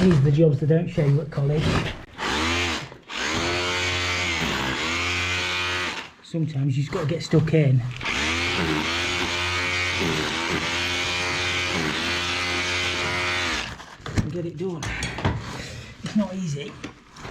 These are the jobs they don't show you at college. Sometimes you've just got to get stuck in. And get it done. It's not easy.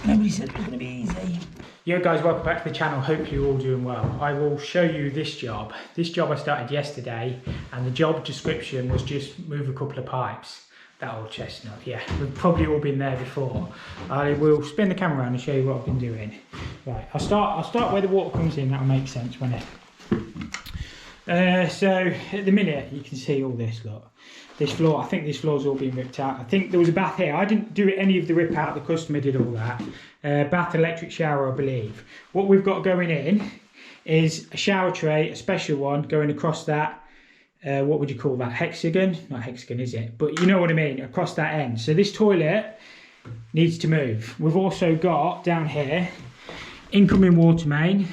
Nobody said it was going to be easy. Yo guys, welcome back to the channel. Hope you're all doing well. I will show you this job. This job I started yesterday, and the job description was just move a couple of pipes. That old chestnut, yeah. We've probably all been there before. I will spin the camera around and show you what I've been doing. Right, I'll start where the water comes in. That'll make sense, won't it? So at the minute you can see all this, look. This floor, I think this floor's all been ripped out. I think there was a bath here. I didn't do any of the rip out, the customer did all that. Bath, electric shower, I believe. What we've got going in is a shower tray, a special one going across that, what would you call that, hexagon? Not hexagon, is it? But you know what I mean, across that end. So this toilet needs to move. We've also got down here, incoming water main,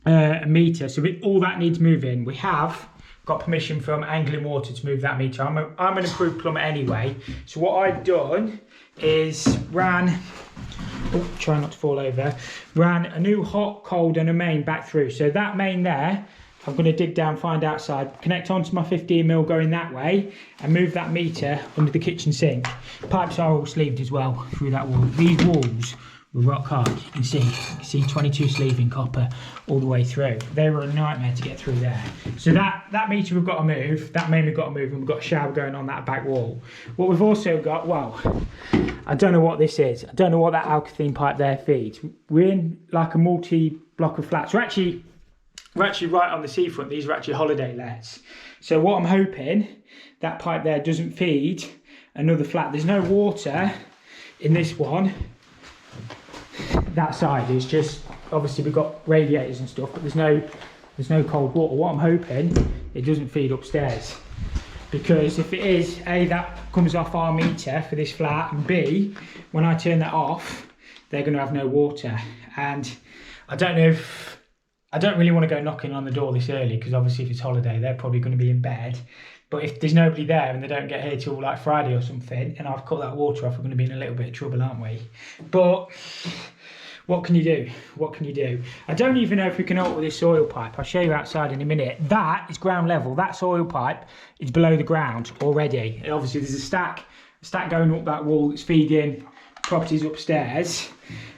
a meter, so all that needs moving. We have got permission from Angling Water to move that meter. I'm an approved plumber anyway, so what I've done is ran, oh, try not to fall over, ran a new hot, cold and a main back through. So that main there, I'm going to dig down, find outside, connect onto my 15mm going that way and move that meter under the kitchen sink. Pipes are all sleeved as well through that wall. These walls were rock hard. You can see 22 sleeving copper all the way through. They were a nightmare to get through there. So that meter we've got to move, that main we've got to move, and we've got a shower going on that back wall. What we've also got, well, I don't know what this is. I don't know what that alkaline pipe there feeds. We're in like a multi-block of flats. We're actually right on the seafront. These are actually holiday lets. So what I'm hoping, that pipe there doesn't feed another flat. There's no water in this one. That side is just, obviously we've got radiators and stuff, but there's no cold water. What I'm hoping, it doesn't feed upstairs. Because if it is, A, that comes off our meter for this flat, and B, when I turn that off, they're going to have no water. And I don't really want to go knocking on the door this early, because obviously if it's holiday, they're probably going to be in bed. But if there's nobody there and they don't get here till like Friday or something, and I've cut that water off, we're going to be in a little bit of trouble, aren't we? But what can you do? What can you do? I don't even know if we can alter this soil pipe. I'll show you outside in a minute. That is ground level. That soil pipe is below the ground already. And obviously there's a stack going up that wall that's feeding properties upstairs.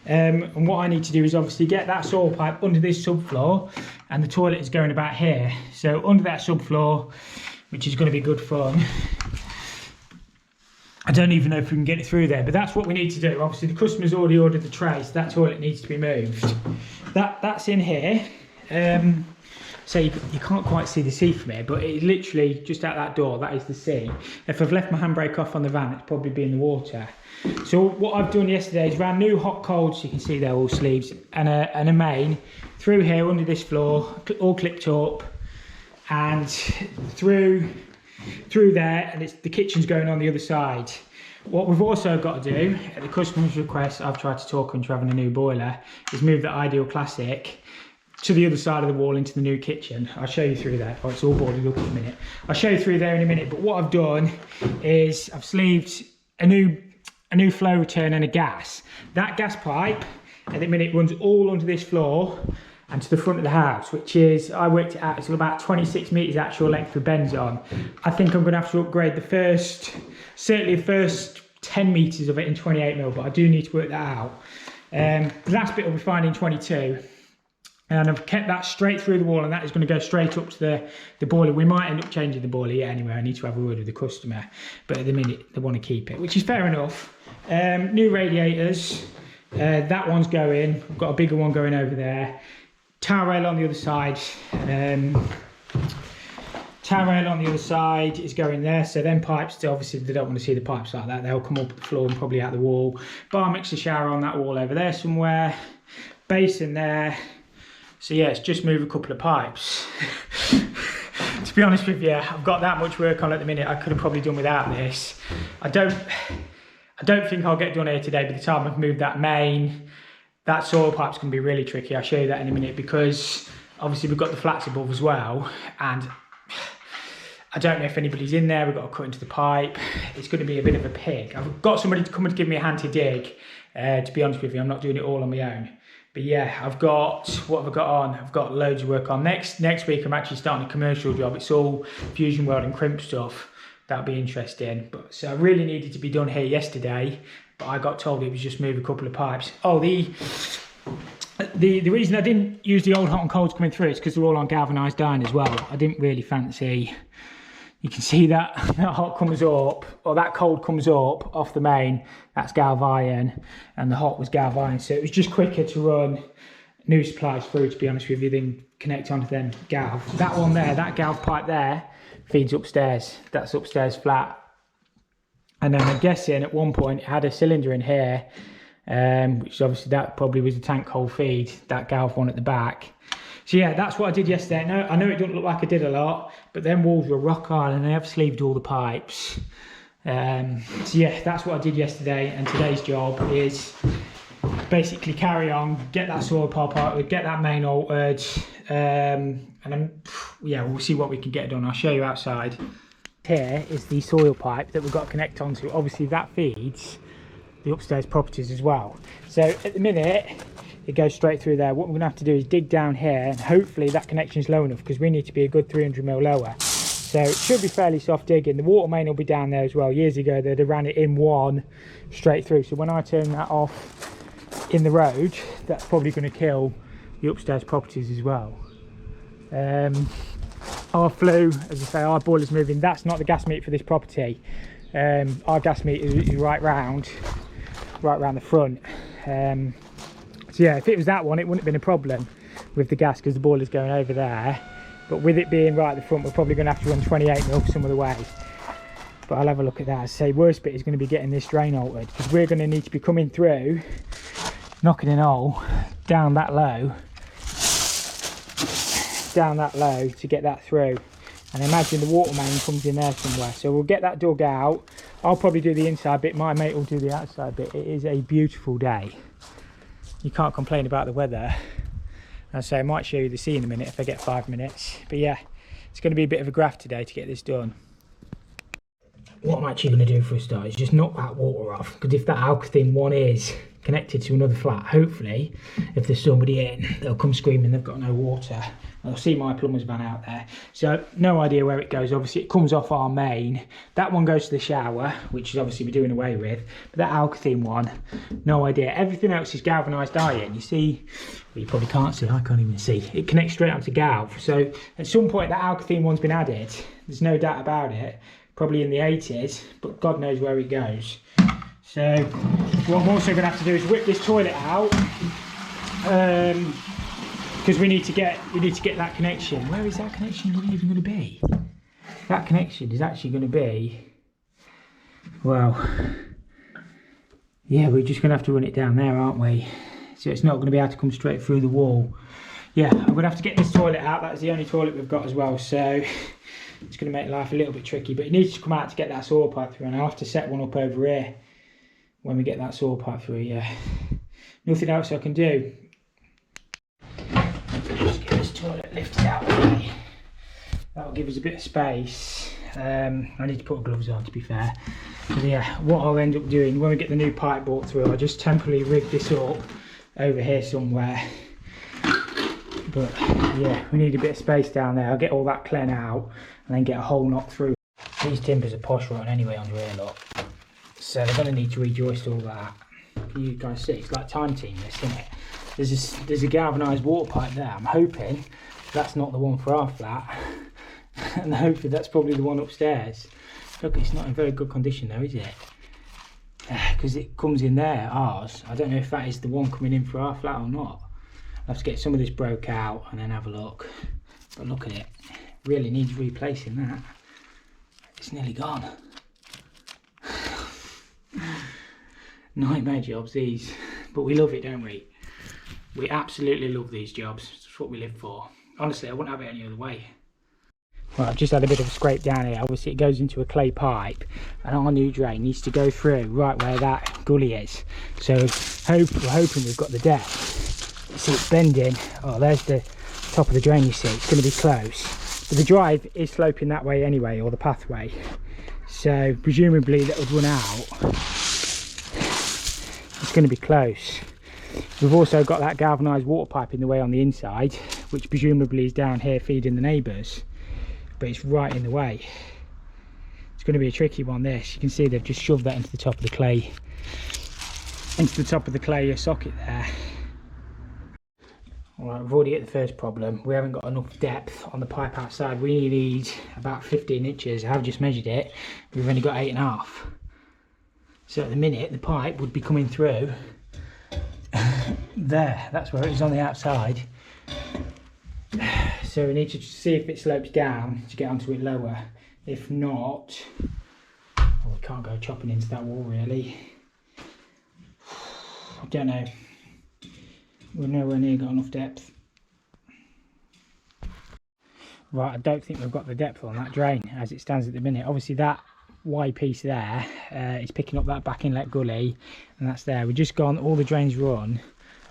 And what I need to do is obviously get that soil pipe under this subfloor, and the toilet is going about here. So under that subfloor, which is going to be good fun. I don't even know if we can get it through there, but that's what we need to do. Obviously the customer's already ordered the tray, so that toilet needs to be moved. That's in here. So you can't quite see the sea from here, but it's literally just out that door, that is the sea. If I've left my handbrake off on the van, it's probably been in the water. So what I've done yesterday is ran new hot cold, so you can see they're all sleeves, and a main through here under this floor, all clipped up, and through there, and the kitchen's going on the other side. What we've also got to do, at the customer's request, I've tried to talk into having a new boiler, is move the Ideal Classic to the other side of the wall into the new kitchen. I'll show you through there. Oh, it's all boarded up in a minute. I'll show you through there in a minute, but what I've done is I've sleeved a new flow return and a gas. That gas pipe at the minute runs all under this floor and to the front of the house, which is, I worked it out, it's about 26 metres actual length for bends on. I think I'm going to have to upgrade certainly the first 10 metres of it in 28mm, but I do need to work that out. The last bit will be fine in 22. And I've kept that straight through the wall, and that is going to go straight up to the boiler. We might end up changing the boiler, yeah, anyway. I need to have a word with the customer, but at the minute they want to keep it, which is fair enough. New radiators, that one's going. I've got a bigger one going over there. Tower rail on the other side. Tower rail on the other side is going there. So then pipes, obviously they don't want to see the pipes like that. They'll come up the floor and probably out the wall. Bar mixer shower on that wall over there somewhere. Basin there. So yeah, it's just move a couple of pipes. To be honest with you, I've got that much work on at the minute. I could have probably done without this. I don't think I'll get done here today. By the time I've moved that main, that soil pipe's going to be really tricky. I'll show you that in a minute, because obviously we've got the flats above as well, and I don't know if anybody's in there. We've got to cut into the pipe. It's going to be a bit of a pig. I've got somebody to come and give me a hand to dig. To be honest with you, I'm not doing it all on my own. But yeah, what have I got on? I've got loads of work on. Next week, I'm actually starting a commercial job. It's all fusion weld and crimp stuff. That'll be interesting. But so I really needed to be done here yesterday, but I got told it was just move a couple of pipes. Oh, the reason I didn't use the old hot and colds coming through is because they're all on galvanised iron as well. I didn't really fancy. You can see that hot comes up, or that cold comes up off the main. That's galv iron, and the hot was galv iron. So it was just quicker to run new supplies through, to be honest with you, than connect onto them galv. That one there, that galv pipe there, feeds upstairs. That's upstairs flat. And then I'm guessing at one point it had a cylinder in here, which obviously that probably was a tank cold feed, that galv one at the back. So yeah, that's what I did yesterday. I know it doesn't look like I did a lot, but them walls were rock hard and I have sleeved all the pipes. So yeah, that's what I did yesterday, and today's job is basically carry on, get that soil pipe out, get that main altered, and then yeah, we'll see what we can get done. I'll show you outside. Here is the soil pipe that we've got to connect onto. Obviously that feeds the upstairs properties as well. So at the minute, it goes straight through there. What we're going to have to do is dig down here, and hopefully that connection is low enough, because we need to be a good 300mm lower. So it should be fairly soft digging. The water main will be down there as well. Years ago they'd have ran it in one straight through. So when I turn that off in the road, that's probably going to kill the upstairs properties as well. Our flue, as I say, our boiler's moving. That's not the gas meter for this property. Our gas meter is right round the front. So yeah, if it was that one, it wouldn't have been a problem with the gas, because the boiler's going over there. But with it being right at the front, we're probably going to have to run 28mm some of the way. But I'll have a look at that. As I say, worst bit is going to be getting this drain altered, because we're going to need to be coming through, knocking an hole down that low to get that through. And imagine the water main comes in there somewhere. So we'll get that dug out. I'll probably do the inside bit, my mate will do the outside bit. It is a beautiful day. You can't complain about the weather. As I say, I might show you the sea in a minute if I get 5 minutes. But yeah, it's going to be a bit of a graft today to get this done. What I'm actually going to do for a start is just knock that water off, because if that alkathene one is connected to another flat, hopefully if there's somebody in, they'll come screaming they've got no water. I'll see my plumber's van out there. So no idea where it goes. Obviously it comes off our main. That one goes to the shower, which is obviously we're doing away with. But that alkathene one, no idea. Everything else is galvanised iron. You see, well, you probably can't see, I can't even see. It connects straight onto galv. So at some point that alkathene one's been added. There's no doubt about it. Probably in the 80s, but God knows where it goes. So what I'm also going to have to do is whip this toilet out, because we need to get that connection. Where is that connection even going to be? That connection is actually going to be, well, yeah, we're just going to have to run it down there, aren't we? So it's not going to be able to come straight through the wall. Yeah, I'm going to have to get this toilet out. That's the only toilet we've got as well, so it's going to make life a little bit tricky, but it needs to come out to get that soil pipe through, and I'll have to set one up over here when we get that soil pipe through. Yeah, nothing else I can do. Just get this toilet lifted out of the way. That'll give us a bit of space. I need to put gloves on, to be fair. So yeah, what I'll end up doing when we get the new pipe brought through, I'll just temporarily rig this up over here somewhere. But yeah, we need a bit of space down there. I'll get all that clean out and then get a hole knocked through. These timbers are posh rotten anyway under here, look. So they're going to need to rejoist all that. Can you guys see? It's like time team this, isn't it? There's a galvanised water pipe there. I'm hoping that's not the one for our flat. And hopefully that's probably the one upstairs. Look, it's not in very good condition though, is it? Because it comes in there, ours. I don't know if that is the one coming in for our flat or not. I'll have to get some of this broke out and then have a look. But look at it. Really needs replacing that. It's nearly gone. Nightmare jobs these. But we love it, don't we? We absolutely love these jobs. It's what we live for. Honestly, I wouldn't have it any other way. Well, I've just had a bit of a scrape down here. Obviously it goes into a clay pipe, and our new drain needs to go through right where that gully is. So we're hoping we've got the depth. See, it's bending. Oh, there's the top of the drain, you see. It's going to be close. But the drive is sloping that way anyway, or the pathway. So presumably that would run out. It's going to be close. We've also got that galvanised water pipe in the way on the inside, which presumably is down here feeding the neighbours. But it's right in the way. It's going to be a tricky one, this. You can see they've just shoved that into the top of the clay. Into the top of the clay socket there. Alright, we've already hit the first problem. We haven't got enough depth on the pipe outside. We need about 15 inches. I've just measured it. We've only got 8.5. So at the minute, the pipe would be coming through there. That's where it is on the outside. So we need to see if it slopes down to get onto it lower. If not, we can't go chopping into that wall really. I don't know. We're nowhere near got enough depth. Right, I don't think we've got the depth on that drain as it stands at the minute. Obviously that Y piece there is picking up that back inlet gully, and that's there. We've just gone, all the drains run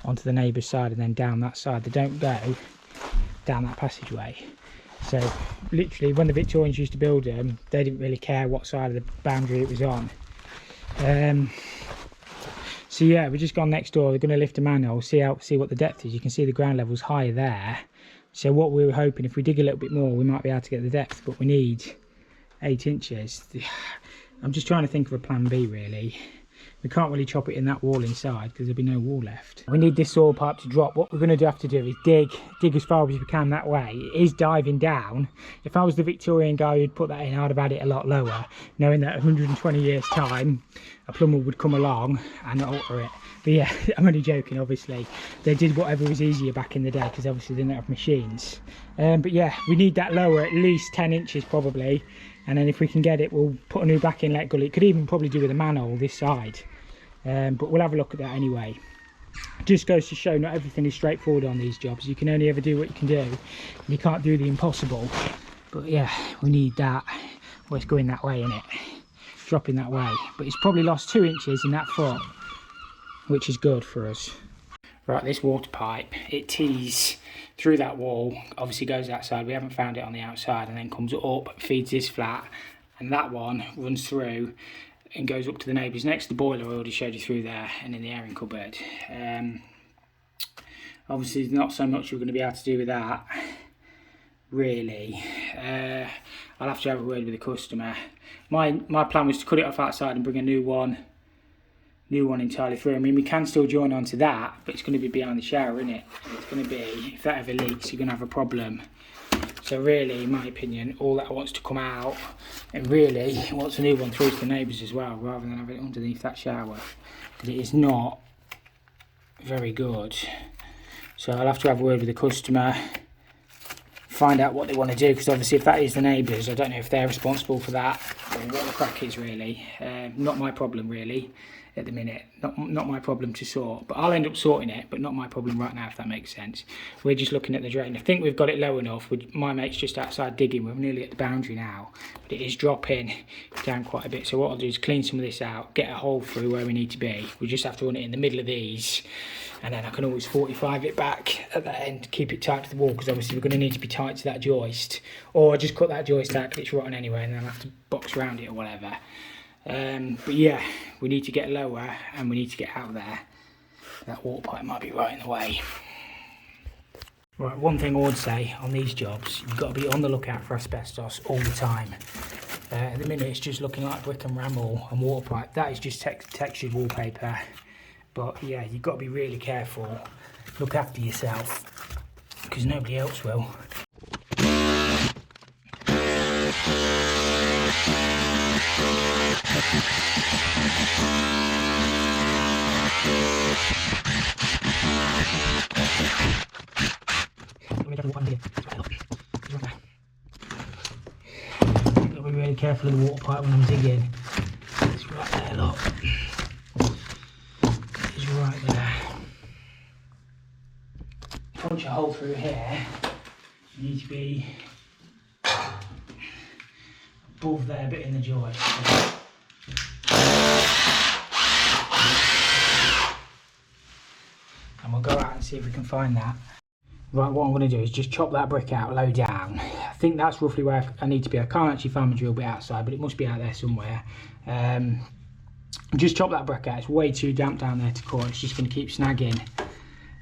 onto the neighbour's side and then down that side. They don't go down that passageway. So literally when the Victorians used to build them, they didn't really care what side of the boundary it was on. So yeah, we've just gone next door. They're going to lift a manhole, see what the depth is. You can see the ground level's higher there. So what we were hoping, if we dig a little bit more, we might be able to get the depth, but we need 8 inches. I'm just trying to think of a plan B really. We can't really chop it in that wall inside because there'll be no wall left. We need this soil pipe to drop. What we're going to have to do is dig as far as we can that way. It is diving down. If I was the Victorian guy who'd put that in, I'd have had it a lot lower, knowing that 120 years time a plumber would come along and alter it. But yeah, I'm only joking, obviously. They did whatever was easier back in the day because obviously they didn't have machines. But yeah, we need that lower, at least 10 inches probably. And then if we can get it, we'll put a new back inlet gully. It could even probably do with a manhole this side. But we'll have a look at that anyway. Just goes to show not everything is straightforward on these jobs. You can only ever do what you can do. And you can't do the impossible. But yeah, we need that. Well, it's going that way, isn't it? Dropping that way. But it's probably lost 2 inches in that foot, which is good for us. Right, this water pipe, it tees through that wall, obviously goes outside. We haven't found it on the outside, and then comes up, feeds this flat, and that one runs through and goes up to the neighbours next to the boiler. I already showed you through there, and in the airing cupboard. Obviously there's not so much we're going to be able to do with that really. I'll have to have a word with the customer. My plan was to cut it off outside and bring a new one entirely through. I mean, we can still join onto that, but it's going to be behind the shower, isn't it? It's going to be, if that ever leaks, you're going to have a problem. So really, in my opinion, all that wants to come out, and really wants a new one through to the neighbours as well, rather than have it underneath that shower, because it is not very good. So I'll have to have a word with the customer, find out what they want to do, because obviously if that is the neighbours, I don't know if they're responsible for that, or what the crack is really. Not my problem really at the minute, not my problem to sort, but I'll end up sorting it, but not my problem right now, if that makes sense. We're just looking at the drain. I think we've got it low enough. My mate's just outside digging. We're nearly at the boundary now, but it is dropping down quite a bit. So what I'll do is clean some of this out, get a hole through where we need to be. We just have to run it in the middle of these, and then I can always 45 it back at that end, keep it tight to the wall, because obviously we're going to need to be tight to that joist, or I just cut that joist out because it's rotten anyway, and then I'll have to box around it or whatever. But yeah, we need to get lower and we need to get out there. That water pipe might be right in the way. Right, one thing I would say on these jobs, you've got to be on the lookout for asbestos all the time. At the minute it's just looking like brick and ramble and water pipe. That is just textured wallpaper. But yeah, you've got to be really careful. Look after yourself, because nobody else will. I've got to be really careful of the water pipe when I'm digging. It's right there, look. It's right there. Punch a hole through here. You need to be above there, bit in the joist. And we'll go out and see if we can find that. Right, what I'm going to do is just chop that brick out low down. I think that's roughly where I need to be. I can't actually find my drill bit outside, but it must be out there somewhere. Just chop that brick out. It's way too damp down there to cut. It's just going to keep snagging,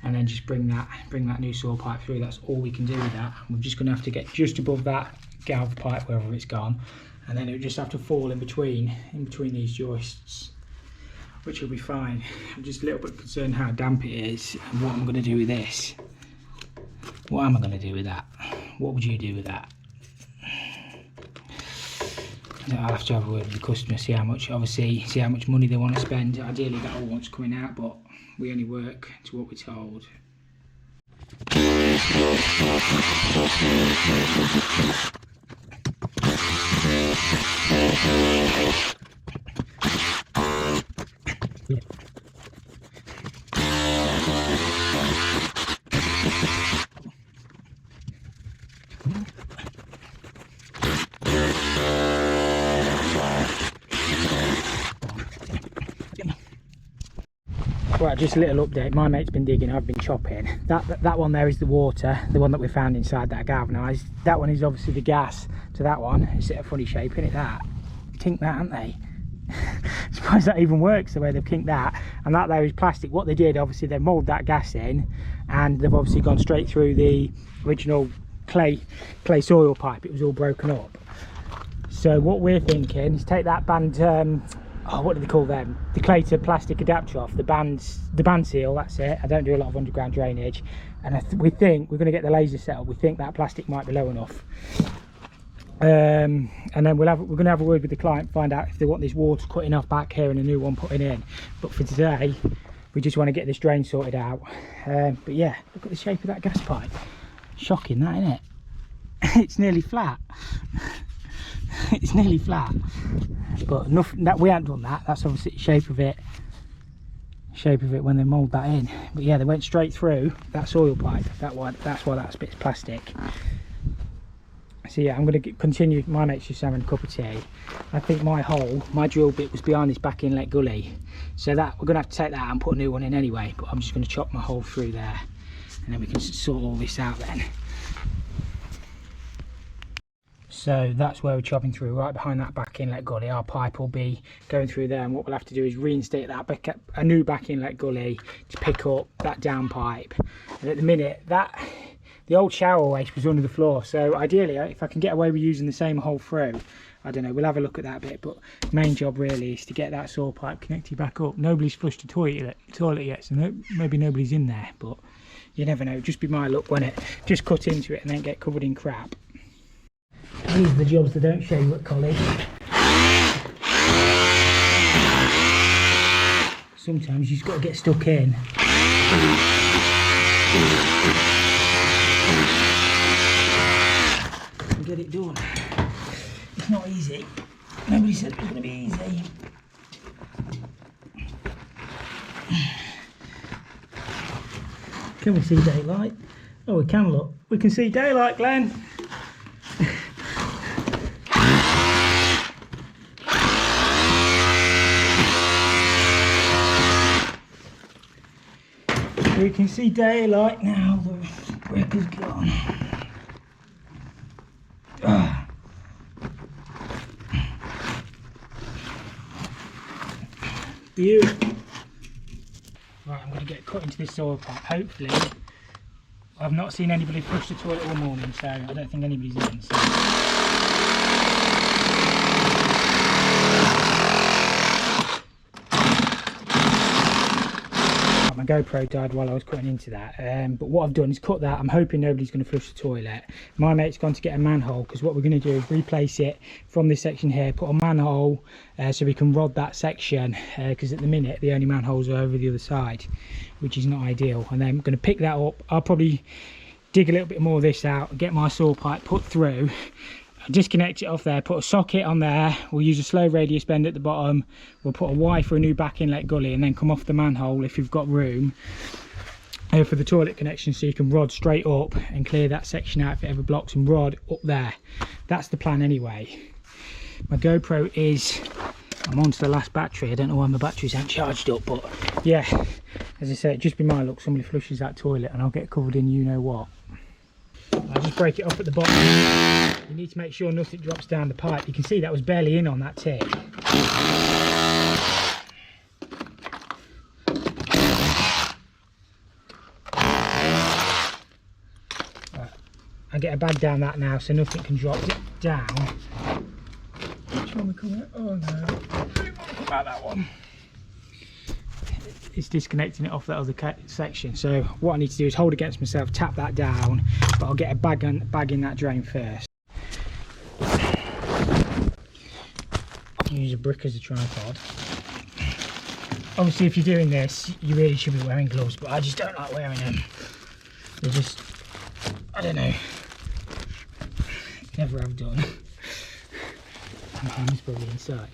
and then just bring that new saw pipe through. That's all we can do with that. We're just going to have to get just above that galv pipe wherever it's gone, and then it would just have to fall in between these joists, which will be fine. I'm just a little bit concerned how damp it is and what I'm going to do with this. What am I going to do with that? What would you do with that? I'll have to have a word with the customer, see how much money they want to spend. Ideally that all wants coming out, but we only work to what we're told. Right, just a little update. My mate's been digging, I've been chopping. That one there is the water, the one that we found inside that galvanised. That one is obviously the gas to that one. It's a funny shape, isn't it, that? Kink that, haven't they? Surprised that even works the way they've kinked that. And that there is plastic. What they did, obviously, they moulded that gas in, and they've obviously gone straight through the original clay soil pipe. It was all broken up. So what we're thinking is take that band, what do they call them? The clay to plastic adapter off, the band seal, that's it. I don't do a lot of underground drainage. And we think we're going to get the laser set up. We think that plastic might be low enough. And then we're going to have a word with the client, find out if they want this water cutting off back here and a new one putting in. But for today, we just want to get this drain sorted out. But yeah, look at the shape of that gas pipe. Shocking, that, isn't it? It's nearly flat. It's nearly flat, but nothing that we haven't done that. That's obviously the shape of it when they mould that in. But yeah, they went straight through that soil pipe. That's why that bit's plastic. So yeah, I'm going to continue. My mate's just having a cup of tea. I think my drill bit was behind this back inlet gully, so that we're going to have to take that out and put a new one in anyway. But I'm just going to chop my hole through there, and then we can sort all this out then. So that's where we're chopping through, right behind that back inlet gully. Our pipe will be going through there, and what we'll have to do is reinstate that a new back inlet gully to pick up that down pipe. And at the minute, the old shower waste was under the floor, so ideally if I can get away with using the same hole through, I don't know, we'll have a look at that bit. But main job really is to get that saw pipe connected back up. Nobody's flushed the toilet yet, so maybe nobody's in there, but you never know. Just be my luck when it just cut into it and then get covered in crap. These are the jobs they don't show you at college. Sometimes you just got to get stuck in. And get it done. It's not easy. Nobody said it was going to be easy. Can we see daylight? Oh, we can, look. We can see daylight, Glenn. We can see daylight now, the brick is gone. Beautiful. Right, I'm going to get cut into this soil pipe. Hopefully, I've not seen anybody flush the toilet all morning, so I don't think anybody's in. So. My GoPro died while I was cutting into that, but what I've done is cut that. I'm hoping nobody's going to flush the toilet. My mate's gone to get a manhole, because what we're going to do is replace it from this section here, put a manhole so we can rod that section, because at the minute the only manholes are over the other side, which is not ideal. And then I'm going to pick that up. I'll probably dig a little bit more of this out, get my saw pipe put through, disconnect it off there, put a socket on there. We'll use a slow radius bend at the bottom. We'll put a Y for a new back inlet gully, and then come off the manhole if you've got room for the toilet connection, so you can rod straight up and clear that section out if it ever blocks, and rod up there. That's the plan anyway. My GoPro is, I'm on to the last battery. I don't know why my batteries aren't charged up, but yeah, as I said, just be my luck somebody flushes that toilet and I'll get covered in you know what. I'll just break it up at the bottom. You need to make sure nothing drops down the pipe. You can see that was barely in on that tip. Right. I get a bag down that now so nothing can drop down. Which one we coming? Oh no, about that one. It's disconnecting it off that other section. So what I need to do is hold against myself, tap that down, but I'll get a bag in that drain first. Use a brick as a tripod. Obviously if you're doing this you really should be wearing gloves, but I just don't like wearing them. They're just, I don't know, never have done. It's probably inside.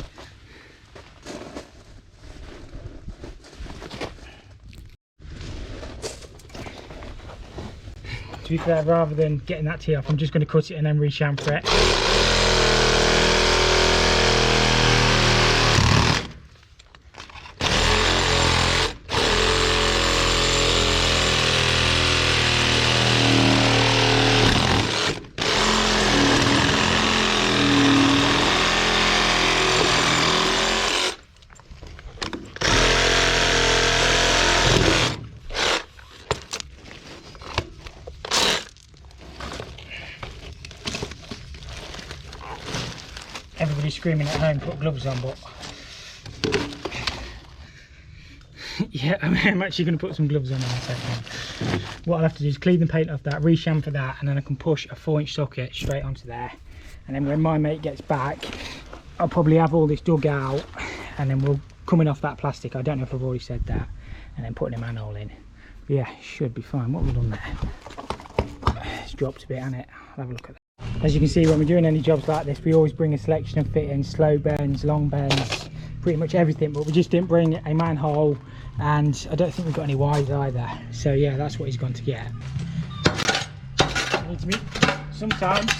To be fair, rather than getting that tee off, I'm just going to cut it and then re-chamfer it. Everybody's screaming at home, put gloves on, but yeah, I'm actually going to put some gloves on in a second. What I'll have to do is clean the paint off that, re-chamfer that, and then I can push a 4-inch socket straight onto there. And then when my mate gets back, I'll probably have all this dug out, and then we'll coming off that plastic. I don't know if I've already said that, and then putting a manhole in. But yeah, should be fine. What have we done there? It's dropped a bit, hasn't it? I'll have a look at that. As you can see, when we're doing any jobs like this, we always bring a selection of fittings, slow bends, long bends, pretty much everything, but we just didn't bring a manhole, and I don't think we've got any wires either. So yeah, that's what he's gone to get. Sometimes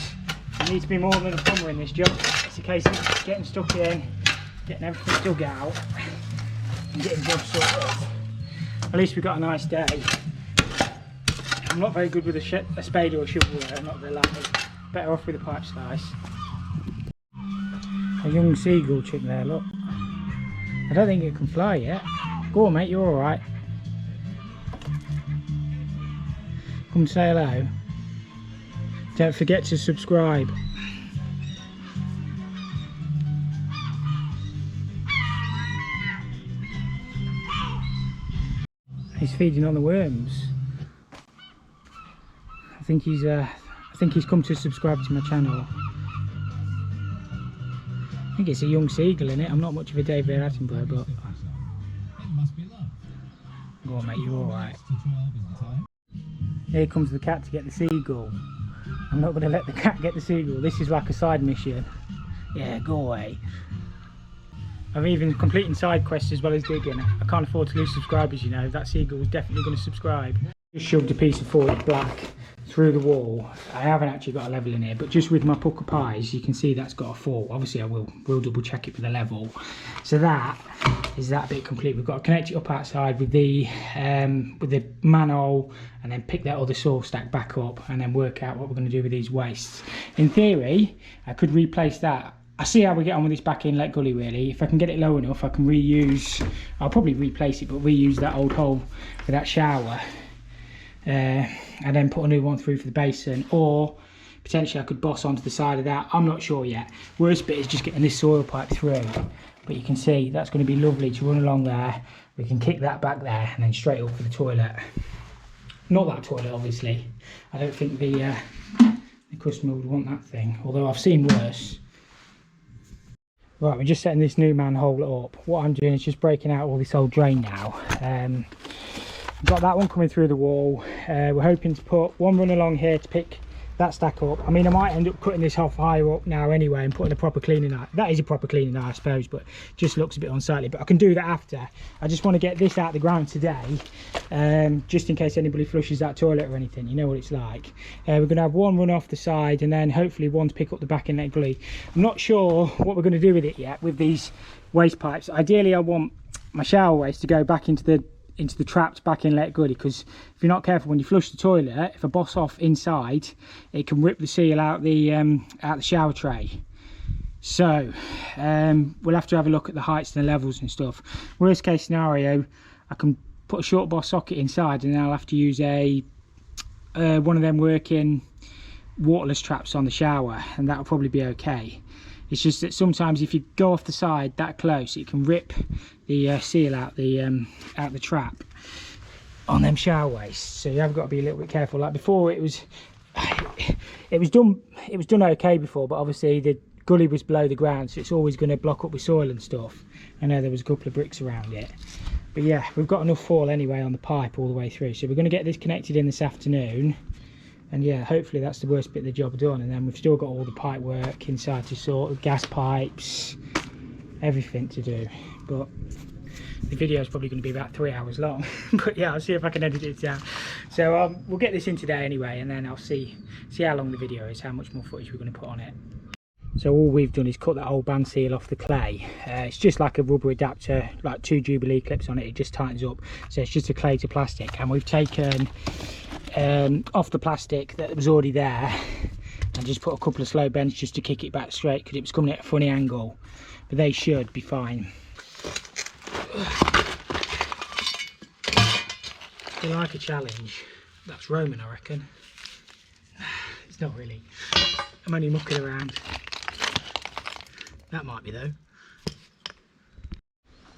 you need to be more than a plumber in this job. It's a case of getting stuck in, getting everything dug out, and getting jobs sorted. At least we've got a nice day. I'm not very good with a spade or a shovel there, I'm not very lucky. Better off with a pipe slice. A young seagull chick there, look. I don't think it can fly yet. Go on mate, you're alright. Come say hello. Don't forget to subscribe. He's feeding on the worms. I think he's come to subscribe to my channel. I think it's a young seagull in it. I'm not much of a David Attenborough, but go on mate, you're alright. Here comes the cat to get the seagull. I'm not going to let the cat get the seagull. This is like a side mission. Yeah, go away. I'm even completing side quests as well as digging. I can't afford to lose subscribers, you know. That seagull is definitely going to subscribe. Just shoved a piece of 40 black through the wall. I haven't actually got a level in here, but just with my pucker pies you can see that's got a fault. Obviously I will double check it with a level. So that is that bit complete. We've got to connect it up outside with the manhole, and then pick that other saw stack back up, and then work out what we're going to do with these wastes. In theory I could replace that. I see how we get on with this back inlet gully really. If I can get it low enough I can reuse, I'll probably replace it, but reuse that old hole for that shower. And then put a new one through for the basin, or potentially I could boss onto the side of that. I'm not sure yet. Worst bit is just getting this soil pipe through, but you can see that's going to be lovely to run along there. We can kick that back there and then straight up for the toilet. Not that toilet obviously. I don't think the customer would want that thing, although I've seen worse. Right, we're just setting this new manhole up. What I'm doing is just breaking out all this old drain now. Got that one coming through the wall. We're hoping to put one run along here to pick that stack up. I mean, I might end up cutting this off higher up now anyway and putting a proper cleaning eye. That is a proper cleaning eye, I suppose, but just looks a bit unsightly. But I can do that after. I just want to get this out of the ground today, just in case anybody flushes that toilet or anything. You know what it's like. We're going to have one run off the side, and then hopefully one to pick up the back inlet gully. I'm not sure what we're going to do with it yet, with these waste pipes. Ideally, I want my shower waste to go back into the into the traps back in let goody, because if you're not careful when you flush the toilet, if a boss off inside, it can rip the seal out the shower tray. So we'll have to have a look at the heights and the levels and stuff. Worst case scenario, I can put a short boss socket inside, and then I'll have to use a one of them working waterless traps on the shower, and that'll probably be okay. It's just that sometimes if you go off the side that close, it can rip the seal out the trap on them shower wastes. So you have got to be a little bit careful. Like before, it was done okay before, but obviously the gully was below the ground, so it's always going to block up with soil and stuff. I know there was a couple of bricks around it, but yeah, we've got enough fall anyway on the pipe all the way through. So we're going to get this connected in this afternoon. And yeah, hopefully that's the worst bit of the job done, and then we've still got all the pipe work inside to sort, gas pipes, everything to do. But the video is probably going to be about 3 hours long. But yeah, I'll see if I can edit it down. So we'll get this in today anyway, and then I'll see how long the video is, how much more footage we're going to put on it. So all we've done is cut that old band seal off the clay. It's just like a rubber adapter, like 2 Jubilee clips on it. It just tightens up. So it's just a clay to plastic, and we've taken off the plastic that was already there and just put a couple of slow bends just to kick it back straight, because it was coming at a funny angle, but they should be fine. If you like a challenge, that's Roman, I reckon. It's not really, I'm only mucking around. That might be though.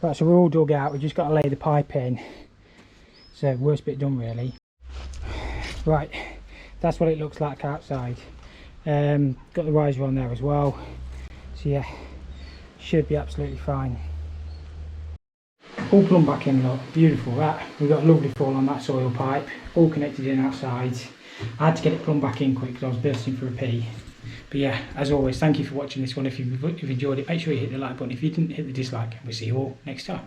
Right, so we're all dug out, we've just got to lay the pipe in. So worst bit done really. Right, that's what it looks like outside. Got the riser on there as well. So yeah, should be absolutely fine. All plumbed back in, look, beautiful that. We've got a lovely fall on that soil pipe, all connected in outside. I had to get it plumbed back in quick because I was bursting for a pee. But yeah, as always, thank you for watching this one. If you've enjoyed it, make sure you hit the like button. If you didn't, hit the dislike, and we'll see you all next time.